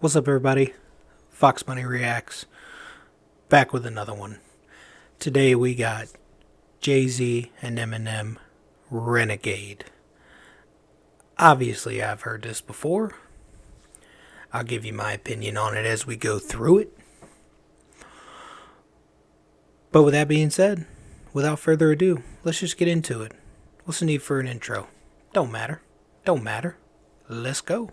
What's up, everybody? Fox Money Reacts, back with another one. Today we got Jay-Z and Eminem, Renegade. Obviously, I've heard this before. I'll give you my opinion on it as we go through it. But with that being said, without further ado, let's just get into it. What's the need for an intro? Don't matter. Let's go.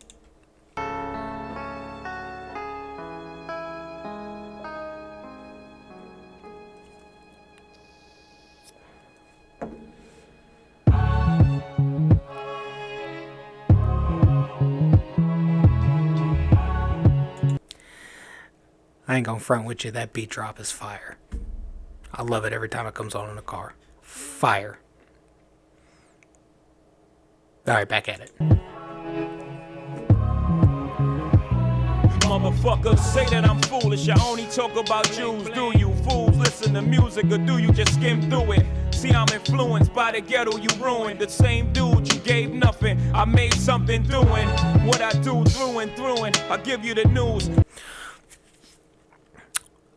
I ain't gonna front with you, that beat drop is fire. I love it every time it comes on in the car. Fire. Alright, back at it. Motherfuckers say that I'm foolish. I only talk about Jews. Do you fools listen to music, or do you just skim through it? See, I'm influenced by the ghetto you ruined. The same dude you gave nothing, I made something doing what I do through and through, and I give you the news.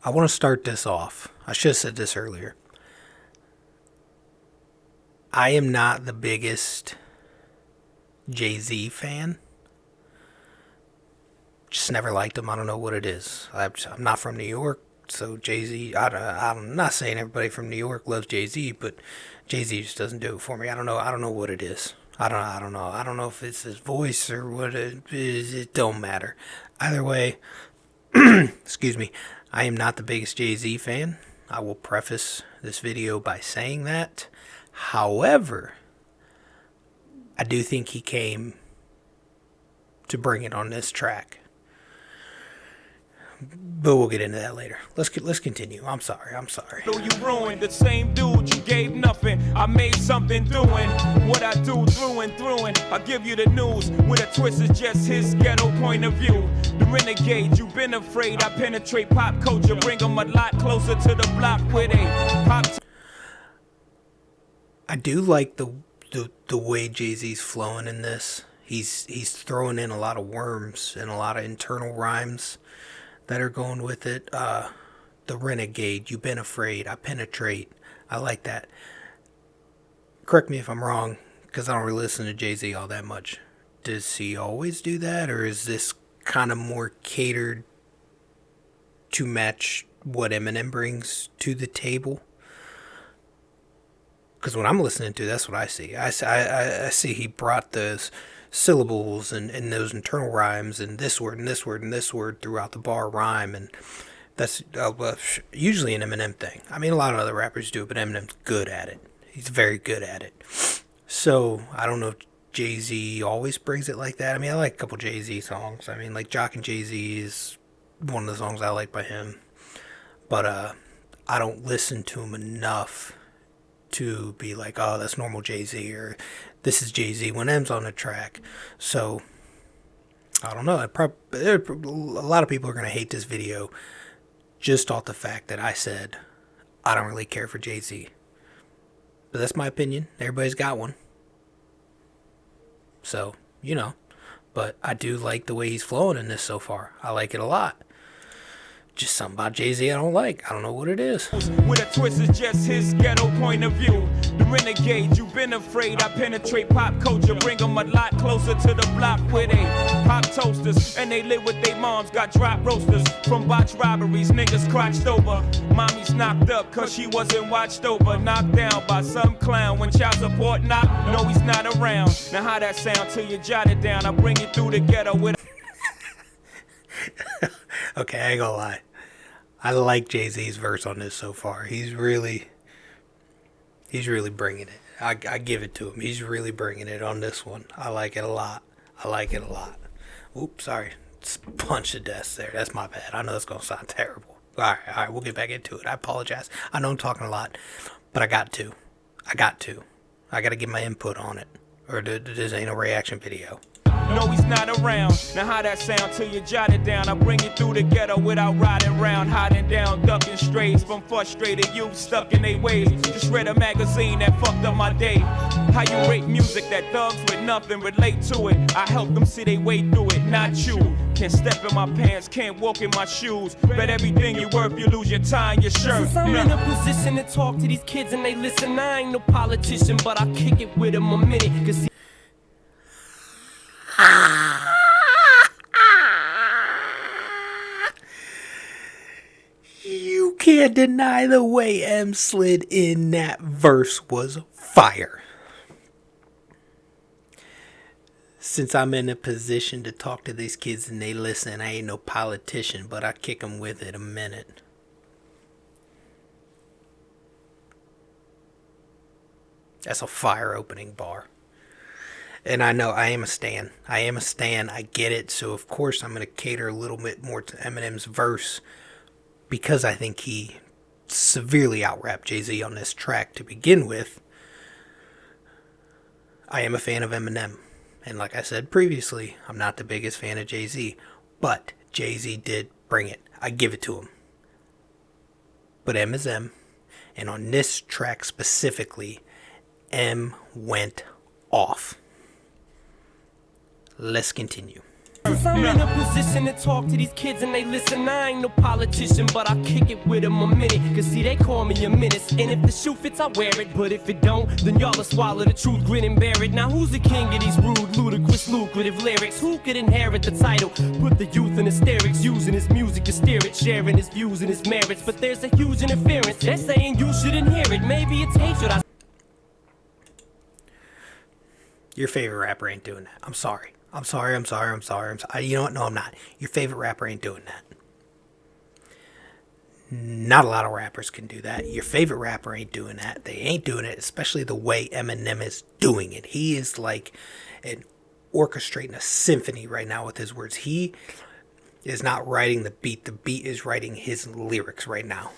I want to start this off. I should have said this earlier. I am not the biggest Jay-Z fan. Just never liked him. I don't know what it is. I'm not from New York, so Jay-Z, I'm not saying everybody from New York loves Jay-Z, but Jay-Z just doesn't do it for me. I don't know what it is. I don't know. I don't know if it's his voice or what it is. It don't matter. Either way, excuse me, I am not the biggest Jay-Z fan. I will preface this video by saying that. However, I do think he came to bring it on this track. But we'll get into that later. Let's continue. I'm sorry. Though you ruined the same dude you gave nothing, I made something doing what I do through and through, and I give you the news with a twist is just his ghetto point of view. The renegade, you've been afraid. I penetrate pop culture, bring them a lot closer to the block where they pop. I do like the way Jay-Z's flowing in this. He's throwing in a lot of worms and a lot of internal rhymes that are going with it. The renegade, you've been afraid, I penetrate. I like that. Correct me if I'm wrong, because I don't really listen to Jay-Z all that much. Does he always do that, or is this kind of more catered to match what Eminem brings to the table? Because when I'm listening to, that's what I see. I see he brought those syllables and those internal rhymes and this word and this word and this word throughout the bar rhyme, and that's usually an Eminem thing. I mean, a lot of other rappers do it, but Eminem's good at it. He's very good at it. So I don't know if Jay-Z always brings it like that. I mean, I like a couple Jay-Z songs. I mean, like Jock and Jay-Z is one of the songs I like by him, but I don't listen to him enough to be like, oh, that's normal Jay-Z, or this is Jay-Z when M's on the track. So I don't know. A lot of people are going to hate this video just off the fact that I said I don't really care for Jay-Z. But that's my opinion. Everybody's got one. So, you know. But I do like the way he's flowing in this so far. I like it a lot. Just something about Jay-Z I don't like. I don't know what it is. With a twist is just his ghetto point of view. The renegade, you've been afraid. I penetrate pop culture, bring them a lot closer to the block where they pop toasters, and they live with their moms. Got drop roasters from botch robberies. Niggas crotched over. Mommy's knocked up cause she wasn't watched over. Knocked down by some clown when child support knocked. No, he's not around. Now how that sound till you jot it down? I bring it through the ghetto with Okay, I ain't gonna lie. I like Jay-Z's verse on this so far. He's really bringing it. I give it to him. He's really bringing it on this one. I like it a lot. Oops, sorry. Punch the desk there. That's my bad. I know it's gonna sound terrible. All right, we'll get back into it. I apologize. I know I'm talking a lot, but I got to. I got to give my input on it, or this ain't a reaction video. No, he's not around. Now how that sound till you jot it down? I bring it through the ghetto without riding round, hiding down, ducking strays from frustrated youth stuck in their ways. Just read a magazine that fucked up my day. How you rate music that thugs with nothing relate to it? I help them see they way through it, not you. Can't step in my pants, can't walk in my shoes. Bet everything you worth, you lose your tie and your shirt. Since I'm in a position to talk to these kids and they listen, I ain't no politician, but I kick it with them a minute. Cause You can't deny the way M slid in that verse was fire. Since I'm in a position to talk to these kids and they listen, I ain't no politician, but I kick them with it a minute. That's a fire opening bar. And I know I am a stan. I get it. So of course I'm going to cater a little bit more to Eminem's verse because I think he severely out-rapped Jay-Z on this track to begin with. I am a fan of Eminem. And like I said previously, I'm not the biggest fan of Jay-Z. But Jay-Z did bring it. I give it to him. But M is M. And on this track specifically, M went off. Let's continue. since I'm in a position to talk to these kids and they listen, I ain't no politician, but I kick it with them a minute. Cause see, they call me a menace. And if the shoe fits, I wear it. But if it don't, then y'all will swallow the truth, grin and bear it. Now who's the king of these rude, ludicrous, lucrative lyrics? Who could inherit the title? Put the youth in hysterics, using his music to steer it, sharing his views and his merits. But there's a huge interference. They're saying you shouldn't hear it. Maybe it's hatred. Your favorite rapper ain't doing that. I'm sorry. You know what? No, I'm not. Your favorite rapper ain't doing that. Not a lot of rappers can do that. Your favorite rapper ain't doing that. They ain't doing it, especially the way Eminem is doing it. He is like orchestrating a symphony right now with his words. He is not writing the beat. The beat is writing his lyrics right now.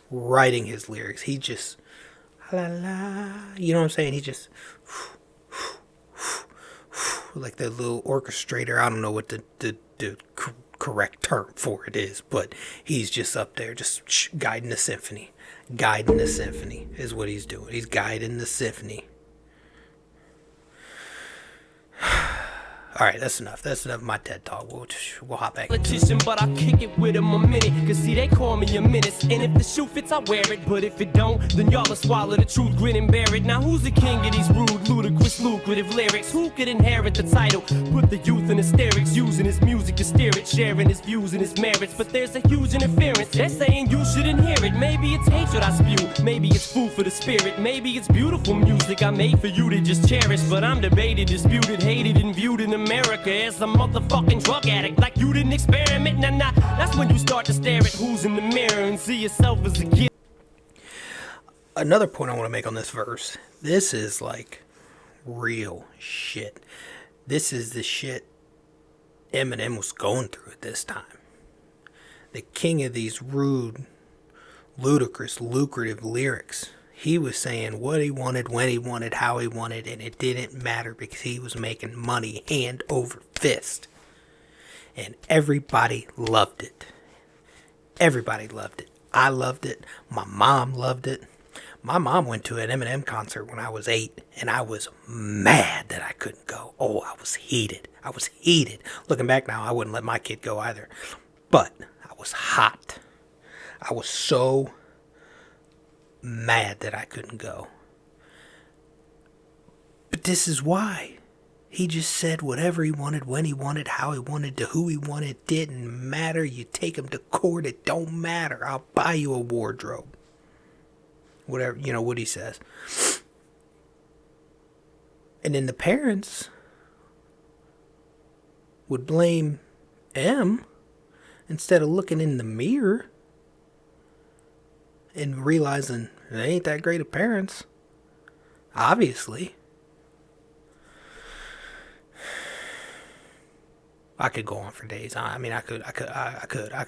Writing his lyrics. He just, la la. You know what I'm saying? He just, like the little orchestrator. I don't know what the correct term for it is, but he's just up there just guiding the symphony. Guiding the symphony is what he's doing. He's guiding the symphony. All right, that's enough. That's enough of my TED talk. We'll hop back. Politician, but I kick it with him a minute. Cause see, they call me a menace. And if the shoe fits, I wear it. But if it don't, then y'all will swallow the truth, grin and bear it. Now who's the king of these rude, ludicrous, lucrative lyrics? Who could inherit the title? Put the youth in hysterics, using his music to steer it, sharing his views and his merits. But there's a huge interference. They're saying you shouldn't hear it. Maybe it's hatred I spew. Maybe it's food for the spirit. Maybe it's beautiful music I made for you to just cherish. But I'm debated, disputed, hated, and viewed in America as a motherfucking drug addict. Like you didn't experiment, nah. That's when you start to stare at who's in the mirror and see yourself as a kid. Another point I want to make on this verse. This is like real shit. This is the shit Eminem was going through at this time. The king of these rude, ludicrous, lucrative lyrics. He was saying what he wanted, when he wanted, how he wanted, and it didn't matter because he was making money hand over fist. And everybody loved it. Everybody loved it. I loved it. My mom loved it. My mom went to an Eminem concert when I was 8, and I was mad that I couldn't go. Oh, I was heated. Looking back now, I wouldn't let my kid go either. But I was hot. I was so mad that I couldn't go. But this is why. He just said whatever he wanted, when he wanted, how he wanted, to who he wanted. Didn't matter. You take him to court, it don't matter. I'll buy you a wardrobe. Whatever, you know what he says. And then the parents would blame M instead of looking in the mirror and realizing they ain't that great of parents. Obviously. I could go on for days. I mean, I could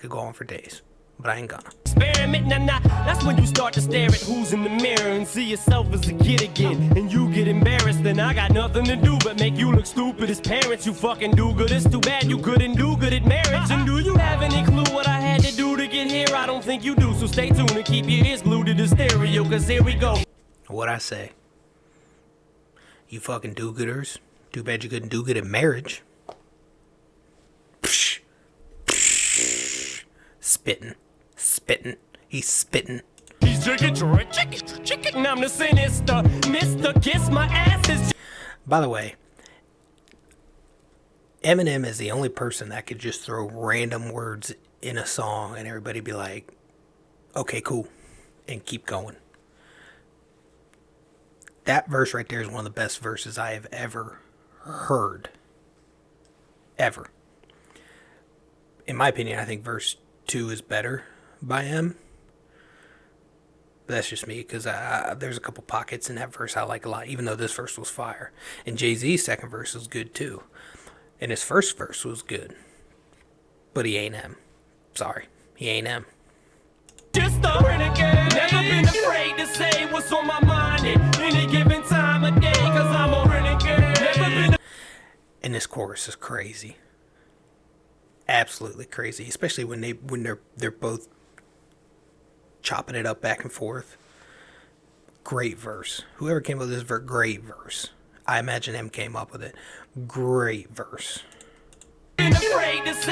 go on for days, but I ain't gonna. Experiment, nah. That's when you start to stare at who's in the mirror and see yourself as a kid again. And you get embarrassed, then I got nothing to do but make you look stupid as parents. You fucking do good. It's too bad you couldn't do good at marriage. And do you have any clue what I had to do to get here? I don't think you do, so stay tuned and keep your ears glued to the stereo, cause here we go. What'd I say? You fucking do-gooders. Too bad you couldn't do good at marriage. Spitting. Spitting. He's spitting. He's chicken, and I'm the sinister. Mister, kiss my ass is. By the way, Eminem is the only person that could just throw random words in a song and everybody be like, okay, cool, and keep going. That verse right there is one of the best verses I have ever heard. Ever. In my opinion, I think verse 2 is better by M. But that's just me, because there's a couple pockets in that verse I like a lot, even though this verse was fire. And Jay-Z's second verse was good too. And his first verse was good. But he ain't M. Sorry. He ain't M. Just a renegade. Never been afraid to say what's on my mind at any given time of day, cause I'm a renegade. Never been. And this chorus is crazy. Absolutely crazy. Especially when they're both chopping it up back and forth. Great verse. Whoever came up with this verse, great verse. I imagine M came up with it. Great verse.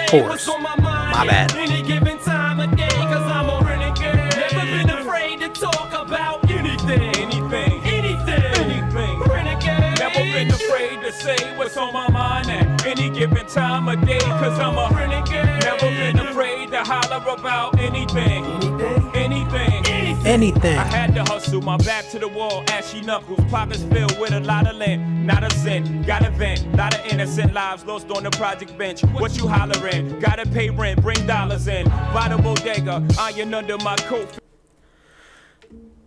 Chorus. My bad. Any given time of day, cause I'm a renegade. Never been afraid to talk about anything. Anything. Renegade. Never been afraid to say what's on my mind at any given time of day, cause I'm a renegade. Never been afraid to holler about anything. Anything. I had to hustle, my back to the wall, ashy knuckles, pockets filled with a lot of lint, not a cent, got a vent, lot of innocent lives lost on the project bench. What you hollering? Gotta pay rent, bring dollars in, buy the bodega, iron under my coat.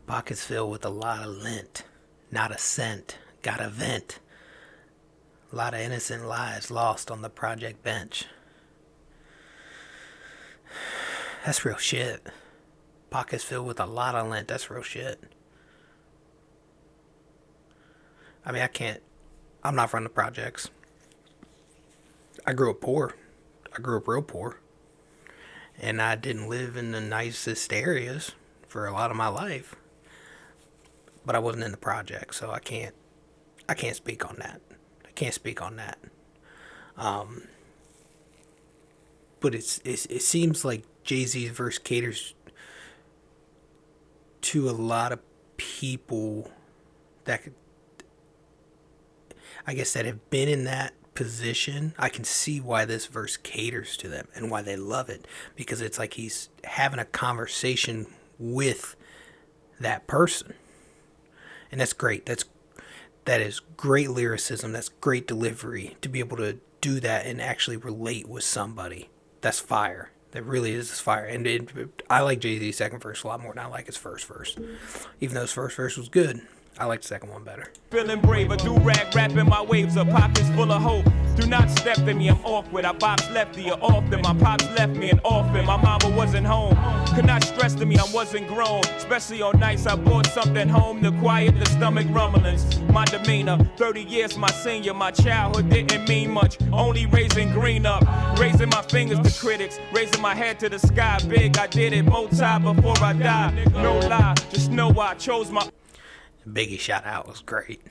Pockets filled with a lot of lint, not a cent, got a vent. A lot of innocent lives lost on the project bench. That's real shit. Pockets filled with a lot of lint. That's real shit. I mean, I'm not from the projects. I grew up poor. I grew up real poor. And I didn't live in the nicest areas for a lot of my life. But I wasn't in the projects, so I can't speak on that. But it seems like Jay-Z's verse caters to a lot of people that that have been in that position. I can see why this verse caters to them and why they love it, because it's like he's having a conversation with that person. And that's great. That is great lyricism. That's great delivery to be able to do that and actually relate with somebody. That's fire. That really is fire. And I like Jay-Z's second verse a lot more than I like his first verse. Even though his first verse was good, I like the second one better. Feeling brave, a do-rag, rapping my waves, a pockets full of hope. Do not step in me, I'm awkward. I box lefty or often. My pops left me an orphan. My mama wasn't home. Could not stress to me, I wasn't grown. Especially on nights I brought something home to quiet the stomach rumblings. My demeanor, 30 years my senior. My childhood didn't mean much. Only raising green up. Raising my fingers to critics. Raising my head to the sky big. I did it both times before I died. No lie, just know I chose my... Biggie shout out was great.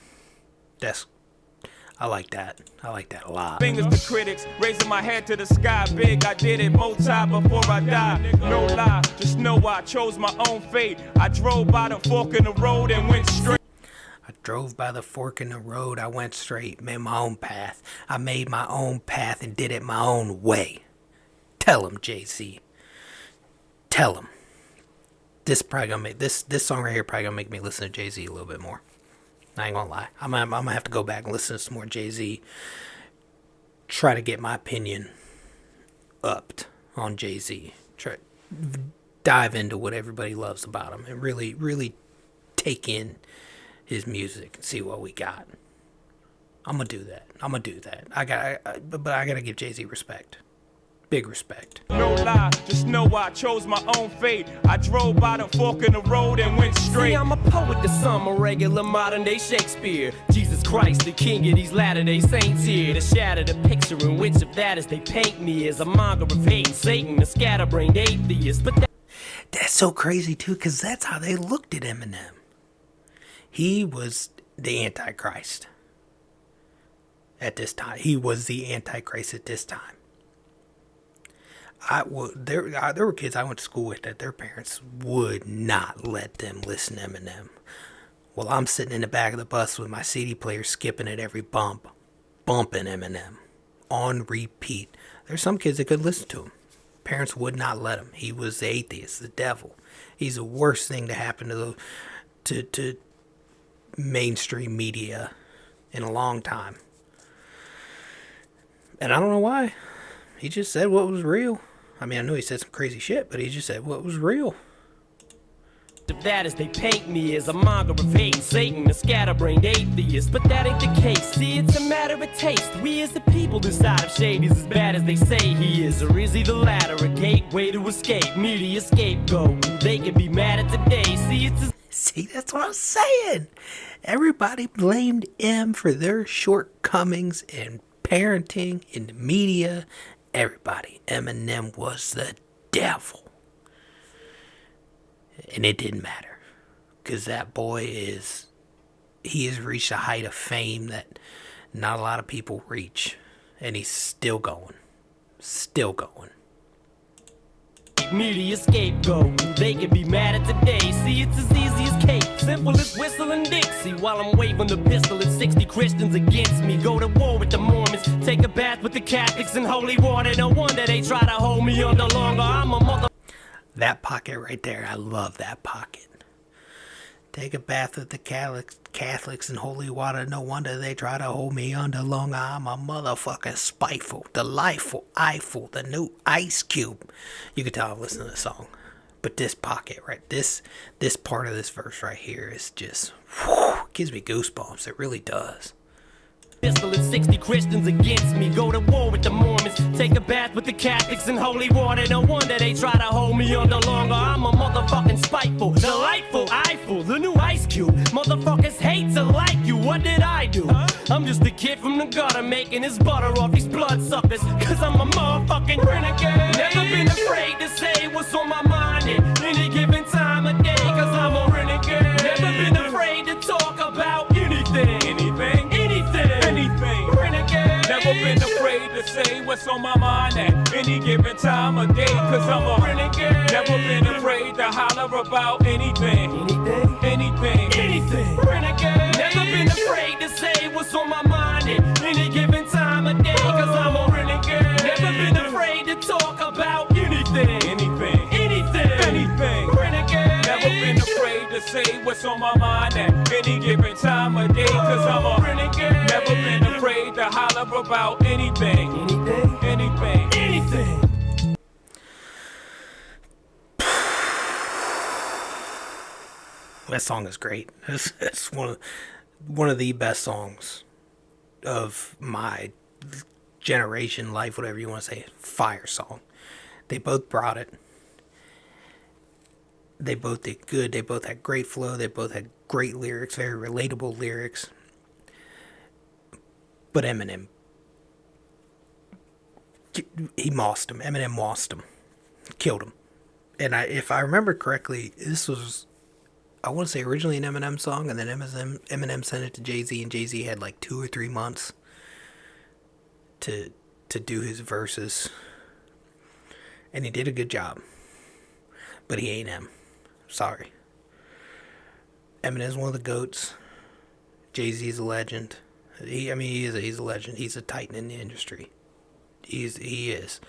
I like that. I like that a lot. Fingers to critics, raising my head to the sky big. I did it both times before I died. No lie, just know I chose my own fate. I drove by the fork in the road and went straight. I drove by the fork in the road. I went straight, made my own path. I made my own path and did it my own way. Tell him, Jay-Z. Tell him. This probably gonna make this song right here probably gonna make me listen to Jay-Z a little bit more. I ain't gonna lie. I'm gonna have to go back and listen to some more Jay-Z. Try to get my opinion upped on Jay-Z. Try dive into what everybody loves about him and really, really take in his music and see what we got. I'm gonna do that. But I gotta give Jay-Z respect. Big respect. No lie, just know I chose my own fate. I drove by the fork in the road and went straight. See, I'm a poet to some, a regular modern day Shakespeare. Jesus Christ, the king of these Latter-day Saints here, to shatter the picture in which of that as they paint me as a monger of hate and Satan, a scatterbrained atheist. But that's so crazy too, because that's how they looked at Eminem. He was the Antichrist at this time. He was the Antichrist at this time. There were kids I went to school with that their parents would not let them listen to Eminem. Well, I'm sitting in the back of the bus with my CD player skipping at every bump, bumping Eminem on repeat. There's some kids that could listen to him. Parents would not let him. He was the atheist, the devil. He's the worst thing to happen to mainstream media in a long time. And I don't know why. He just said what was real. I mean, I know he said some crazy shit, but he just said what was real. Of that as they paint me as a monger of hate and Satan, a scatterbrained atheist. But that ain't the case. See, it's a matter of taste. We as the people decide if Shady's as bad as they say he is, or is he the latter, a gateway to escape, media scapegoat. They can be mad at today. See, that's what I'm saying. Everybody blamed M for their shortcomings in parenting, in the media. Everybody. Eminem was the devil. And it didn't matter. Because that boy he has reached a height of fame that not a lot of people reach. And he's still going. Still going. Media scapegoat. They can be mad at today. See, it's as easy as cake. Simple as whistling Dixie while I'm waving the pistol at 60 Christians against me. Go to war with the Mormons. Take a bath with the Catholics in holy water. No wonder they try to hold me under longer. I'm a mother. That pocket right there. I love that pocket. Take a bath with the Catholics in holy water. No wonder they try to hold me under longer. I'm a motherfucking spiteful, delightful, eyeful, the new Ice Cube. You can tell I've listened to the song. But this pocket, right? This part of this verse right here is just, gives me goosebumps. It really does. Pistol and 60 Christians against me. Go to war with the Mormons. Take a bath with the Catholics in holy water. No wonder they try to hold me under longer. I'm a motherfucking spiteful, delightful, eyeful, the new Ice Cube. Motherfuckers hate to like you. What did I do? I'm just a kid from the gutter making his butter off these bloodsuckers. Cause I'm a motherfucking renegade. Never been afraid to say what's on my mind at any given time of day. Cause I'm a renegade. Never been afraid to talk about anything. Anything. Renegade. Never been afraid to say what's on my mind at any given time of day. Cause I'm a renegade. Never been afraid to holler about anything. Anything. Renegade. Never been afraid to say what's on my mind at any given time of day. Cause I'm a renegade. Never been afraid to talk about anything. Renegade. Never been afraid to say what's on my mind at any given time of day. Cause I'm a renegade. Never been afraid to holler about anything. That song is great. It's one of the best songs of my generation, life, whatever you want to say. Fire song. They both brought it. They both did good. They both had great flow. They both had great lyrics, very relatable lyrics. But Eminem, he mossed him. Eminem mossed him. Killed him. And if I remember correctly, this was, I want to say originally an Eminem song, and then Eminem sent it to Jay-Z, and Jay-Z had like 2 or 3 months to do his verses. And he did a good job. But he ain't him. Sorry. Eminem's one of the GOATs. Jay-Z's a legend. He's a legend. He's a titan in the industry. He is.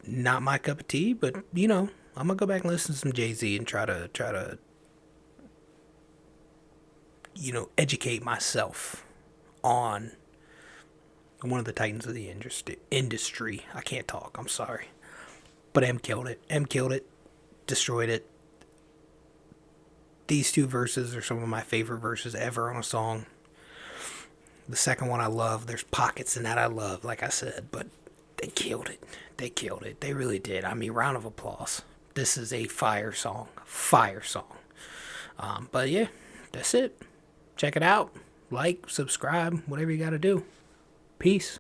Not my cup of tea, but I'm gonna go back and listen to some Jay-Z and try to educate myself on one of the titans of the industry. I can't talk. I'm sorry. But M killed it. Destroyed it. These 2 verses are some of my favorite verses ever on a song. The second one I love. There's pockets in that I love, like I said, but they killed it. They really did. I mean, round of applause. This is a fire song. But yeah, that's it. Check it out. Like, subscribe, whatever you gotta do. Peace.